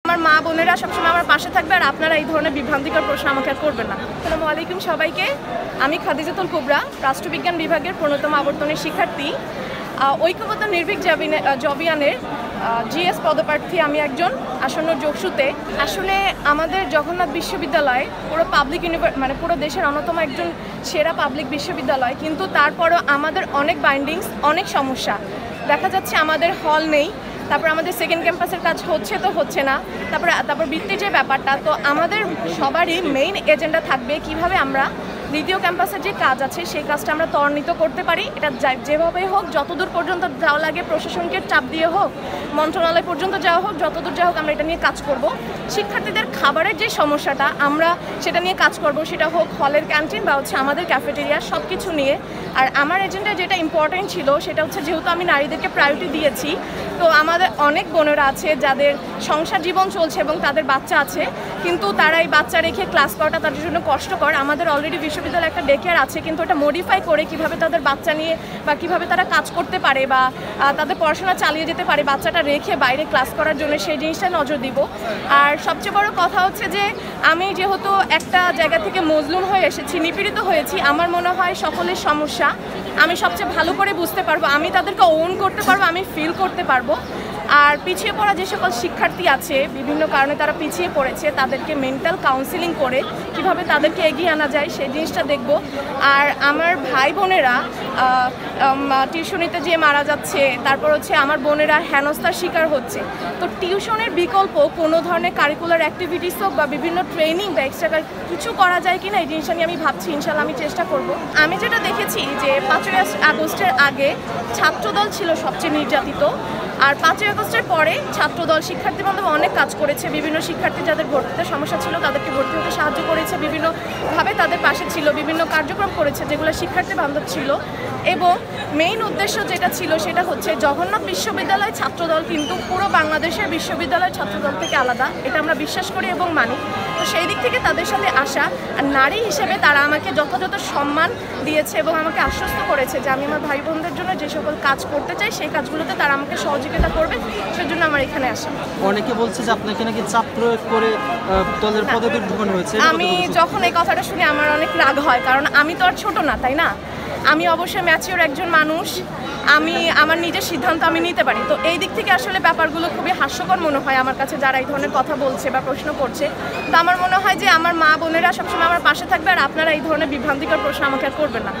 আমার মা বোনেরা সবসময় আমার পাশে থাকবে আর আপনারা এই ধরনের বিভ্রান্তিকর প্রশ্ন আমাকে আর করবেন না। আসসালামু আলাইকুম সবাইকে। আমি খাদিজাতুল কুবরা, রাষ্ট্রবিজ্ঞান বিভাগের ১৫তম আবর্তনের শিক্ষার্থী। ঐক্যবদ্ধ নির্ভীক জবিয়ানের জিএস পদপ্রার্থী আমি একজন আসন্ন যোগসূতে। আসলে আমাদের জগন্নাথ বিশ্ববিদ্যালয় পুরো পাবলিক মানে পুরো দেশের অন্যতম একজন সেরা পাবলিক বিশ্ববিদ্যালয়, কিন্তু তারপরও আমাদের অনেক বাইন্ডিংস, অনেক সমস্যা দেখা যাচ্ছে। আমাদের হল নেই, তারপর আমাদের সেকেন্ড ক্যাম্পাসের কাজ হচ্ছে না, তারপর বৃত্তির যে ব্যাপারটা, তো আমাদের সবারই মেইন এজেন্ডা থাকবে কিভাবে আমরা দ্বিতীয় ক্যাম্পাসের যে কাজ আছে সেই কাজটা আমরা ত্বরান্বিত করতে পারি। এটা যেভাবেই হোক, যতদূর পর্যন্ত যাওয়া লাগে, প্রশাসনকে চাপ দিয়ে হোক, মন্ত্রণালয় পর্যন্ত যাওয়া হোক, যতদূর যাওয়া হোক আমরা এটা নিয়ে কাজ করব। শিক্ষার্থীদের খাবারের যে সমস্যাটা, আমরা সেটা নিয়ে কাজ করব, সেটা হোক হলের ক্যান্টিন বা আমাদের ক্যাফেটেরিয়া, সব কিছু নিয়ে। আর আমার এজেন্ডা যেটা ইম্পর্টেন্ট ছিল সেটা যেহেতু আমি নারীদেরকে প্রায়োরিটি দিয়েছি, তো আমাদের অনেক বোনেরা আছে যাদের সংসার জীবন চলছে এবং তাদের বাচ্চা আছে, কিন্তু তারা এই বাচ্চা রেখে ক্লাস করাটা তাদের জন্য কষ্টকর। আমাদের অলরেডি বিশ্ববিদ্যালয়ে একটা ডে কেয়ার আছে, কিন্তু ওটা মডিফাই করে কিভাবে তাদের বাচ্চা নিয়ে বা কিভাবে তারা কাজ করতে পারে বা তাদের পড়াশোনা চালিয়ে যেতে পারে বাচ্চাটা রেখে বাইরে ক্লাস করার জন্য, সেই জিনিসটা নজর দিব। আর সবচেয়ে বড় কথা হচ্ছে যে আমি যেহেতু একটা জায়গা থেকে মজলুম হয়ে এসেছি, নিপীড়িত হয়েছি, আমার মনে হয় সকলের সমস্যা আমি সবচেয়ে ভালো করে বুঝতে পারবো, আমি তাদেরকে ওন করতে পারবো, আমি ফিল করতে পারবো। আর পিছিয়ে পড়া যে সকল শিক্ষার্থী আছে, বিভিন্ন কারণে তারা পিছিয়ে পড়েছে, তাদেরকে মেন্টাল কাউন্সিলিং করে কিভাবে তাদেরকে এগিয়ে আনা যায় সেই জিনিসটা দেখব। আর আমার ভাই বোনেরা টিউশনিতে যেয়ে মারা যাচ্ছে, তারপর আমার বোনেরা হেনস্থার শিকার হচ্ছে, তো টিউশনের বিকল্প কোনো ধরনের কারিকুলার অ্যাক্টিভিটিস হোক বা বিভিন্ন ট্রেনিং বা এক্সট্রা কিছু করা যায় কিনা এই জিনিসটা নিয়ে আমি ভাবছি, ইনশাল্লাহ আমি চেষ্টা করব। আমি যেটা দেখেছি যে ৫ই আগস্টের আগে ছাত্রদল ছিল সবচেয়ে নির্যাতিত, আর 5ই আগস্টের পরে ছাত্রদল শিক্ষার্থী বান্ধব অনেক কাজ করেছে। বিভিন্ন শিক্ষার্থী যাদের ভর্তিতে সমস্যা ছিল তাদেরকে ভর্তি হতে সাহায্য করেছে, বিভিন্নভাবে তাদের পাশে ছিল, বিভিন্ন কার্যক্রম করেছে যেগুলো শিক্ষার্থী বান্ধব ছিল। এবং মেইন উদ্দেশ্য যেটা ছিল সেটা হচ্ছে জগন্নাথ বিশ্ববিদ্যালয় ছাত্রদল কিন্তু পুরো বাংলাদেশের বিশ্ববিদ্যালয় ছাত্রদল থেকে আলাদা, এটা আমরা বিশ্বাস করি এবং মানি। তো সেই দিক থেকে তাদের সাথে আসা, আর নারী হিসেবে তারা আমাকে যথাযথ সম্মান দিয়েছে এবং আমাকে আশ্বস্ত করেছে যে আমি আমার ভাই বোনদের জন্য যে সকল কাজ করতে চাই সেই কাজগুলোতে তারা আমাকে সহযোগিতা করবে, সেজন্য আমার এখানে আসা। অনেকে বলছে যে আপনাকে নাকি চাপ প্রয়োগ করে দলের পদে ঢোকানো হয়েছে। আমি যখন এই কথাটা শুনি আমার অনেক রাগ হয়, কারণ আমি তো আর ছোট না, তাই না? আমি অবশ্যই ম্যাচিওর একজন মানুষ, আমি আমার নিজের সিদ্ধান্ত আমি নিতে পারি। তো এই দিক থেকে আসলে ব্যাপারগুলো খুবই হাস্যকর মনে হয় আমার কাছে যারা এই ধরনের কথা বলছে বা প্রশ্ন করছে। তো আমার মনে হয় যে আমার মা বোনেরা সবসময় আমার পাশে থাকবে আর আপনারা এই ধরনের বিভ্রান্তিকর প্রশ্ন আমাকে আর করবেন না।